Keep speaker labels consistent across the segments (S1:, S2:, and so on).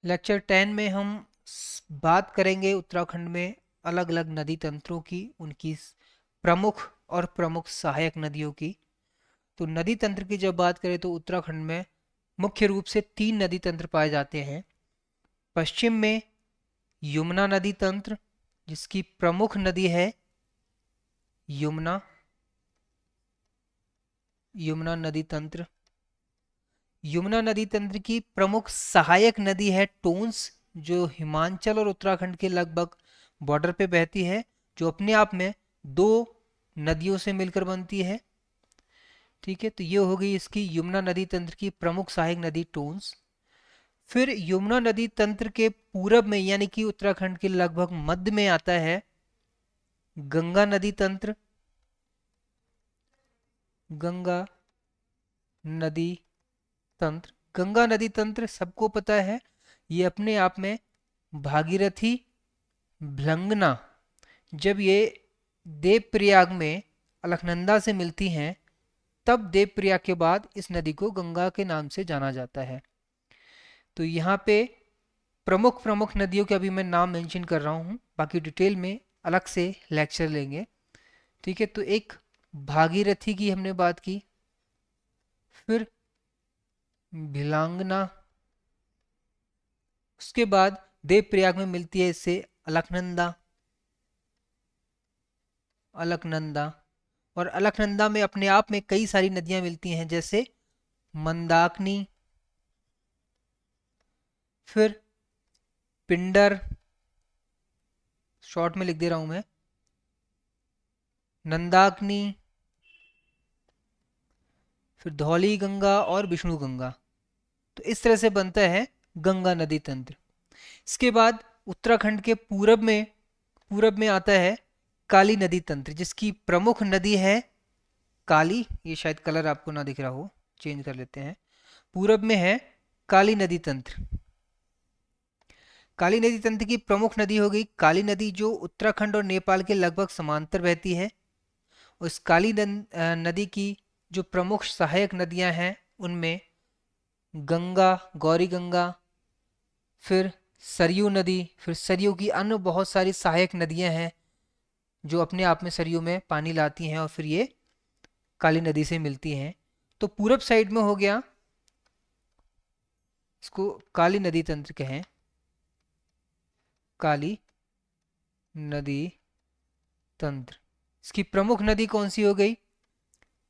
S1: Lecture 10 में हम बात करेंगे उत्तराखंड में अलग अलग नदी तंत्रों की, उनकी प्रमुख और प्रमुख सहायक नदियों की। तो नदी तंत्र की जब बात करें तो उत्तराखंड में मुख्य रूप से 3 नदी तंत्र पाए जाते हैं। पश्चिम में यमुना नदी तंत्र, जिसकी प्रमुख नदी है यमुना यमुना नदी तंत्र। यमुना नदी तंत्र की प्रमुख सहायक नदी है टोंस, जो हिमाचल और उत्तराखंड के लगभग बॉर्डर पे बहती है, जो अपने आप में दो नदियों से मिलकर बनती है। ठीक है, तो ये हो गई इसकी यमुना नदी तंत्र की प्रमुख सहायक नदी टोंस। फिर यमुना नदी तंत्र के पूरब में यानी कि उत्तराखंड के लगभग मध्य में आता है गंगा नदी तंत्र। गंगा नदी तंत्र, गंगा नदी तंत्र सबको पता है, ये अपने आप में भागीरथी, भ्लंगना, जब ये देवप्रयाग में अलकनंदा से मिलती हैं, तब देवप्रयाग के बाद इस नदी को गंगा के नाम से जाना जाता है। तो यहाँ पे प्रमुख प्रमुख नदियों के अभी मैं नाम मेंशन कर रहा हूँ, बाकी डिटेल में अलग से लेक्चर लेंगे। ठीक है, तो एक भागीरथी की हमने बात की, फिर भिलांगना, उसके बाद देवप्रयाग में मिलती है इससे अलकनंदा। अलकनंदा और अलकनंदा में अपने आप में कई सारी नदियां मिलती हैं, जैसे मंदाकिनी, फिर पिंडर, शॉर्ट में लिख दे रहा हूं मैं, नंदाकिनी, फिर धौली गंगा और विष्णु गंगा। तो इस तरह से बनता है गंगा नदी तंत्र। इसके बाद उत्तराखंड के पूरब में आता है काली नदी तंत्र, जिसकी प्रमुख नदी है काली। ये शायद कलर आपको ना दिख रहा हो, चेंज कर लेते हैं। पूरब में है काली नदी तंत्र। काली नदी तंत्र की प्रमुख नदी हो गई काली नदी, जो उत्तराखंड और नेपाल के लगभग समांतर बहती है। उस नदी की जो प्रमुख सहायक नदियां हैं उनमें गंगा, गौरी गंगा, फिर सरयू नदी, फिर सरयू की अन्य बहुत सारी सहायक नदियां हैं जो अपने आप में सरयू में पानी लाती हैं और फिर ये काली नदी से मिलती हैं। तो पूरब साइड में हो गया, इसको काली नदी तंत्र कहें, काली नदी तंत्र। इसकी प्रमुख नदी कौन सी हो गई?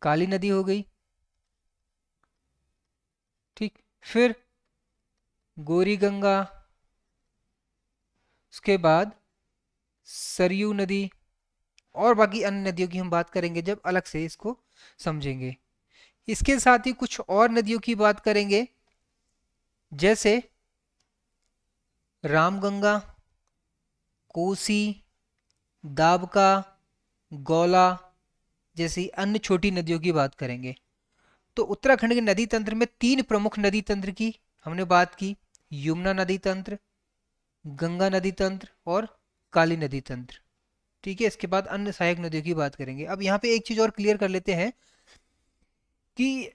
S1: काली नदी हो गई। ठीक, फिर गौरी गंगा, उसके बाद सरयू नदी, और बाकी अन्य नदियों की हम बात करेंगे जब अलग से इसको समझेंगे। इसके साथ ही कुछ और नदियों की बात करेंगे, जैसे रामगंगा, कोसी, दाबका, गौला जैसी अन्य छोटी नदियों की बात करेंगे। तो उत्तराखंड के नदी तंत्र में 3 प्रमुख नदी तंत्र की हमने बात की, यमुना नदी तंत्र, गंगा नदी तंत्र और काली नदी तंत्र। ठीक है, इसके बाद अन्य सहायक नदियों की बात करेंगे। अब यहाँ पे एक चीज और क्लियर कर लेते हैं कि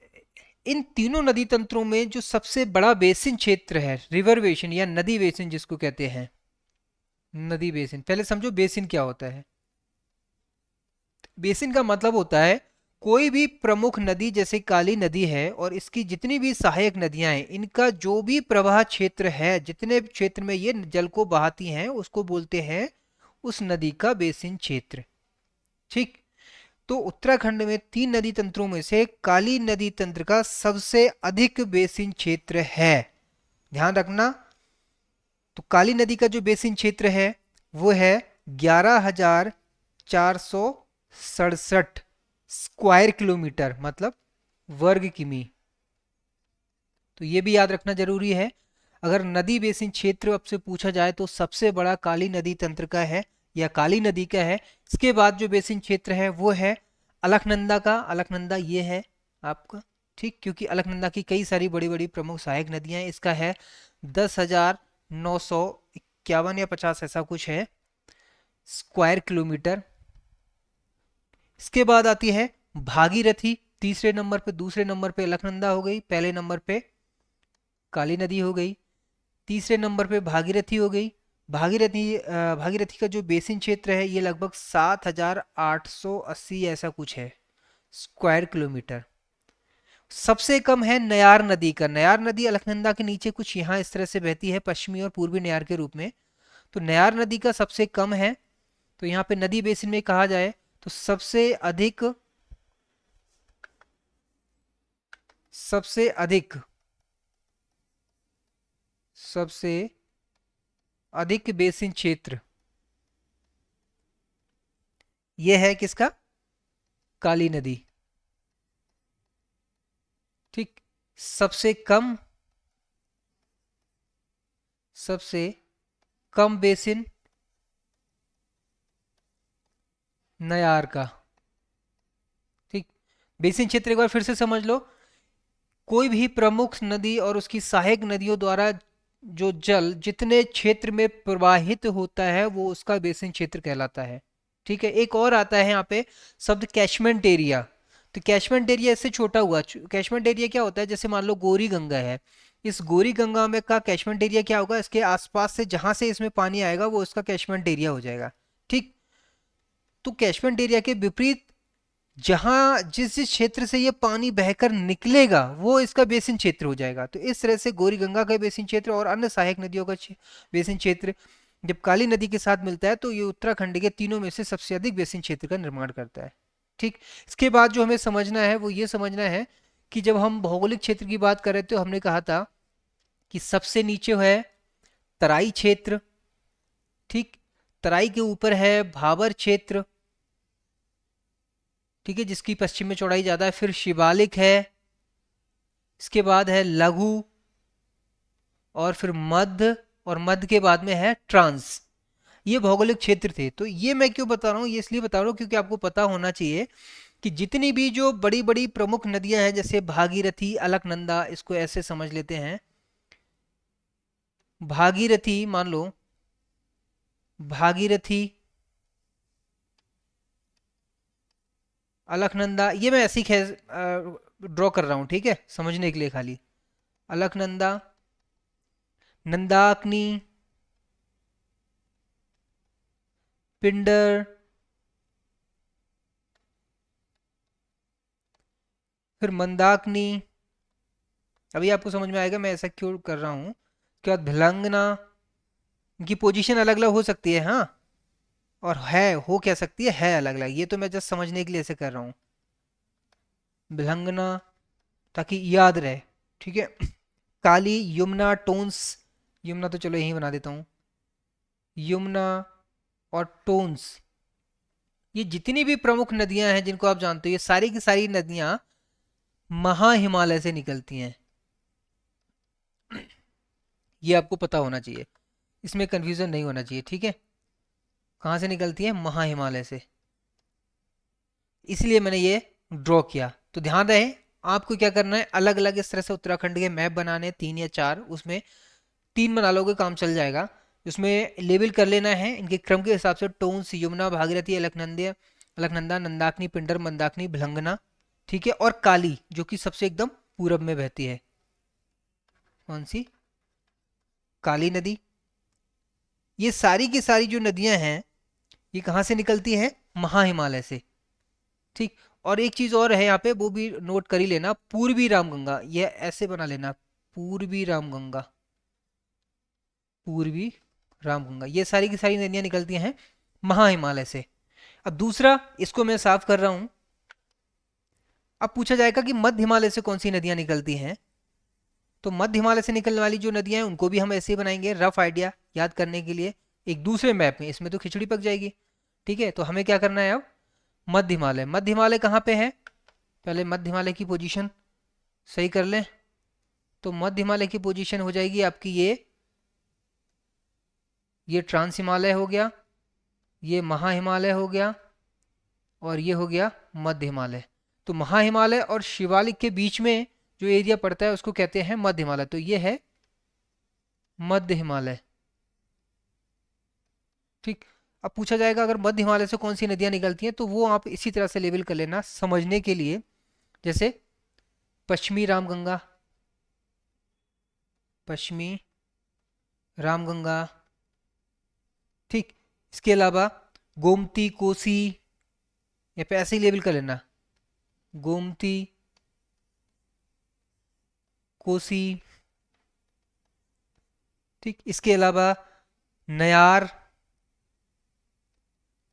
S1: इन तीनों नदी तंत्रों में जो सबसे बड़ा बेसिन क्षेत्र है, रिवर बेसिन या नदी बेसिन जिसको कहते हैं, नदी बेसिन, पहले समझो बेसिन क्या होता है। बेसिन का मतलब होता है कोई भी प्रमुख नदी, जैसे काली नदी है और इसकी जितनी भी सहायक नदियां हैं, इनका जो भी प्रवाह क्षेत्र है, जितने क्षेत्र में ये जल को बहाती हैं, उसको बोलते हैं उस नदी का बेसिन क्षेत्र। ठीक, तो उत्तराखंड में 3 नदी तंत्रों में से काली नदी तंत्र का सबसे अधिक बेसिन क्षेत्र है, ध्यान रखना। तो काली नदी का जो बेसिन क्षेत्र है वो है 11,467 स्क्वायर किलोमीटर, मतलब वर्ग किमी। तो ये भी याद रखना जरूरी है। अगर नदी बेसिन क्षेत्र आपसे पूछा जाए तो सबसे बड़ा काली नदी तंत्र का है या काली नदी का है। इसके बाद जो बेसिन क्षेत्र है वो है अलकनंदा का। अलकनंदा ये है आपका, ठीक, क्योंकि अलकनंदा की कई सारी बड़ी बड़ी प्रमुख सहायक नदियां हैं। इसका है 10,951 या 50 ऐसा कुछ है स्क्वायर किलोमीटर। इसके बाद आती है भागीरथी, तीसरे नंबर पे। दूसरे नंबर पे अलकनंदा हो गई, पहले नंबर पे काली नदी हो गई। तीसरे नंबर पे भागीरथी हो गई। भागीरथी का जो बेसिन क्षेत्र है ये लगभग 7,880 ऐसा कुछ है स्क्वायर किलोमीटर। सबसे कम है नयार नदी का। नयार नदी अलकनंदा के नीचे कुछ यहाँ इस तरह से बहती है, पश्चिमी और पूर्वी नयार के रूप में। तो नयार नदी का सबसे कम है। तो यहाँ पे नदी बेसिन में कहा जाए तो सबसे अधिक सबसे अधिक बेसिन क्षेत्र ये है किसका? काली नदी। ठीक। सबसे कम सबसे कम बेसिन नयार का। ठीक। बेसिन क्षेत्र एक बार फिर से समझ लो। कोई भी प्रमुख नदी और उसकी सहायक नदियों द्वारा जो जल जितने क्षेत्र में प्रवाहित होता है वो उसका बेसिन क्षेत्र कहलाता है। ठीक है। एक और आता है यहाँ पे शब्द कैचमेंट एरिया। तो कैचमेंट एरिया इससे छोटा हुआ। कैचमेंट एरिया क्या होता है? जैसे मान लो गौरी गंगा है, इस गौरी गंगा में का कैचमेंट एरिया क्या होगा? इसके आसपास से जहां से इसमें पानी आएगा वो उसका कैचमेंट एरिया हो जाएगा। ठीक। तो कैचमेंट एरिया के विपरीत जहां जिस जिस क्षेत्र से ये पानी बहकर निकलेगा वो इसका बेसिन क्षेत्र हो जाएगा। तो इस तरह से गौरी गंगा का बेसिन क्षेत्र और अन्य सहायक नदियों का बेसिन क्षेत्र जब काली नदी के साथ मिलता है तो ये उत्तराखंड के तीनों में से सबसे अधिक बेसिन क्षेत्र का निर्माण करता है। ठीक। इसके बाद जो हमें समझना है वो ये समझना है कि जब हम भौगोलिक क्षेत्र की बात कर रहे थे तो हमने कहा था कि सबसे नीचे है तराई क्षेत्र। ठीक। तराई के ऊपर है भाबर क्षेत्र। ठीक है, जिसकी पश्चिम में चौड़ाई ज्यादा है। फिर शिवालिक है, इसके बाद है लघु, और फिर मध्य, और मध्य के बाद में है ट्रांस। ये भौगोलिक क्षेत्र थे। तो ये मैं क्यों बता रहा हूँ? ये इसलिए बता रहा हूँ क्योंकि आपको पता होना चाहिए कि जितनी भी जो बड़ी बड़ी प्रमुख नदियां हैं जैसे भागीरथी, अलकनंदा, इसको ऐसे समझ लेते हैं। भागीरथी मान लो, भागीरथी, अलकनंदा, ये मैं ऐसे ही ड्रॉ कर रहा हूँ, ठीक है, समझने के लिए खाली। अलकनंदा, नंदाकनी, पिंडर, फिर मंदाकिनी। अभी आपको समझ में आएगा मैं ऐसा क्यों कर रहा हूँ। उसके बाद भिलंगना। इनकी पोजीशन अलग अलग हो सकती है, हाँ, और है हो क्या सकती है अलग अलग। ये तो मैं जस्ट समझने के लिए ऐसे कर रहा हूँ, भिलंगना, ताकि याद रहे। ठीक है। काली, यमुना, टोन्स। यमुना तो चलो यहीं बना देता हूँ, यमुना और टोन्स। ये जितनी भी प्रमुख नदियां हैं जिनको आप जानते हो, ये सारी की सारी नदियां महा हिमालय से निकलती हैं। ये आपको पता होना चाहिए, इसमें कंफ्यूजन नहीं होना चाहिए। ठीक है। कहाँ से निकलती है? महा हिमालय से। इसलिए मैंने ये ड्रॉ किया। तो ध्यान रहे आपको क्या करना है, अलग अलग इस तरह से उत्तराखंड के मैप बनाने, 3 या 4, उसमें 3 बना लोगे काम चल जाएगा। उसमें लेबल कर लेना है इनके क्रम के हिसाब से, टोन्स, यमुना, भागीरथी, अलकनंदा, अलकनंदा, नंदाकिनी, पिंडर, मंदाकिनी, भिलंगना। ठीक है। और काली जो कि सबसे एकदम पूरब में बहती है। कौन सी? काली नदी। ये सारी की सारी जो नदियां हैं ये कहाँ से निकलती हैं? महा हिमालय से। ठीक। और एक चीज और है यहाँ पे, वो भी नोट कर ही लेना, पूर्वी रामगंगा, ये ऐसे बना लेना, पूर्वी रामगंगा, पूर्वी रामगंगा। ये सारी की सारी नदियां निकलती हैं महा हिमालय से। अब दूसरा, इसको मैं साफ कर रहा हूं। अब पूछा जाएगा कि मध्य हिमालय से कौन सी नदियां निकलती हैं। तो मध्य हिमालय से निकलने वाली जो नदियां हैं उनको भी हम ऐसे ही बनाएंगे, रफ आइडिया याद करने के लिए एक दूसरे मैप में। इसमें तो खिचड़ी पक जाएगी। ठीक है। तो हमें क्या करना है अब? मध्य हिमालय। मध्य हिमालय कहाँ पे है? पहले मध्य हिमालय की पोजीशन सही कर लें। तो मध्य हिमालय की पोजीशन हो जाएगी आपकी ये ट्रांस हिमालय हो गया, ये महा हिमालय हो गया, और ये हो गया मध्य हिमालय। तो महा हिमालय और शिवालिक के बीच में जो एरिया पड़ता है उसको कहते हैं मध्य हिमालय। तो ये है मध्य हिमालय। ठीक। अब पूछा जाएगा अगर मध्य हिमालय से कौन सी नदियां निकलती हैं, तो वो आप इसी तरह से लेबल कर लेना समझने के लिए। जैसे पश्चिमी रामगंगा, पश्चिमी रामगंगा, ठीक। इसके अलावा गोमती, कोसी, या पे ऐसे ही लेबल कर लेना, गोमती, कोसी, ठीक। इसके अलावा नयार,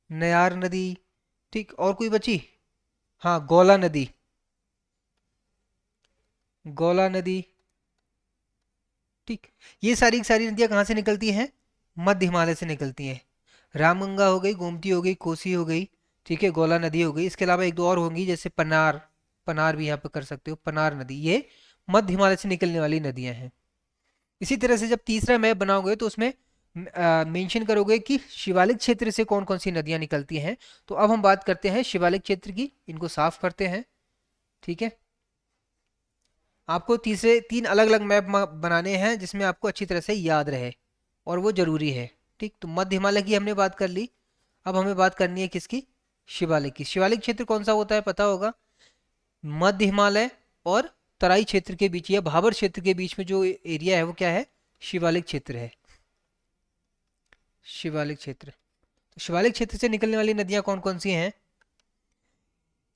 S1: नयार नदी, ठीक। और कोई बची? हाँ, गौला नदी, गौला नदी, ठीक। ये सारी की सारी नदियां कहाँ से निकलती हैं? मध्य हिमालय से निकलती हैं। रामगंगा हो गई, गोमती हो गई, कोसी हो गई, ठीक है, गौला नदी हो गई। इसके अलावा एक दो और होंगी, जैसे पनार, पनार भी यहाँ पे कर सकते हो, पनार नदी। ये मध्य हिमालय से निकलने वाली नदियां हैं। इसी तरह से जब तीसरा मैप बनाओगे तो उसमें मेंशन करोगे कि शिवालिक क्षेत्र से कौन कौन सी नदियां निकलती हैं। तो अब हम बात करते हैं शिवालिक क्षेत्र की, इनको साफ करते हैं, ठीक है। आपको तीसरे तीन अलग अलग मैप बनाने हैं जिसमें आपको अच्छी तरह से याद रहे, और वो जरूरी है, ठीक। तो मध्य हिमालय की हमने बात कर ली। अब हमें बात करनी है किसकी? शिवालिक की। शिवालिक क्षेत्र कौन सा होता है पता होगा? मध्य हिमालय और तराई क्षेत्र के बीच या भाबर क्षेत्र के बीच में जो एरिया है वो क्या है? शिवालिक क्षेत्र है, शिवालिक क्षेत्र। तो शिवालिक क्षेत्र से निकलने वाली नदियां कौन कौन सी हैं?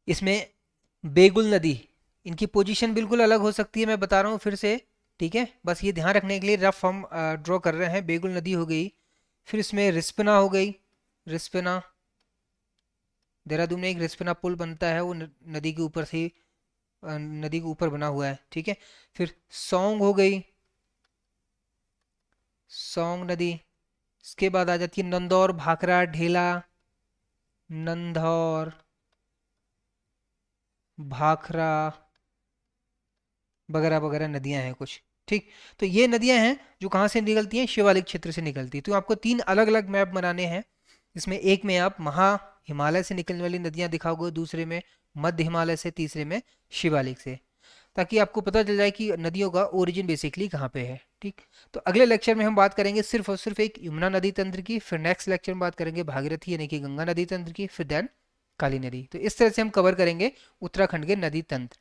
S1: इसमें बेगुल नदी, इनकी पोजीशन बिल्कुल अलग हो सकती है, मैं बता रहा हूँ फिर से, ठीक है। बस ये ध्यान रखने के लिए रफ हम ड्रॉ कर रहे हैं। बेगुल नदी हो गई, फिर इसमें रिस्पना हो गई, रिस्पना, देहरादून में एक रिस्पना पुल बनता है, वो नदी के ऊपर से नदी के ऊपर बना हुआ है, ठीक है। फिर सौंग हो गई, सौंग नदी। इसके बाद आ जाती है नंदौर, भाखरा, ढेला, नंधौर, भाखरा, वगैरह वगैरह नदियां हैं कुछ, ठीक। तो ये नदियां हैं जो कहाँ से निकलती हैं? शिवालिक क्षेत्र से निकलती है। तो आपको तीन अलग अलग मैप बनाने हैं। इसमें एक में आप महा हिमालय से निकलने वाली नदियां दिखाओगे, दूसरे में मध्य हिमालय से, तीसरे में शिवालिक से, ताकि आपको पता चल जाए कि नदियों का ओरिजिन बेसिकली कहाँ पे है, ठीक। तो अगले लेक्चर में हम बात करेंगे सिर्फ और सिर्फ एक यमुना नदी तंत्र की, फिर नेक्स्ट लेक्चर में बात करेंगे भागीरथी यानी कि गंगा नदी तंत्र की, फिर देन काली नदी। तो इस तरह से हम कवर करेंगे उत्तराखंड के नदी तंत्र।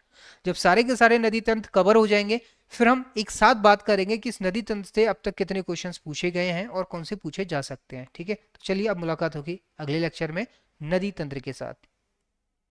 S1: जब सारे के सारे नदी तंत्र कवर हो जाएंगे, फिर हम एक साथ बात करेंगे कि इस नदी तंत्र से अब तक कितने क्वेश्चंस पूछे गए हैं और कौन से पूछे जा सकते हैं, ठीक है। तो चलिए अब मुलाकात होगी अगले लेक्चर में नदी तंत्र के साथ।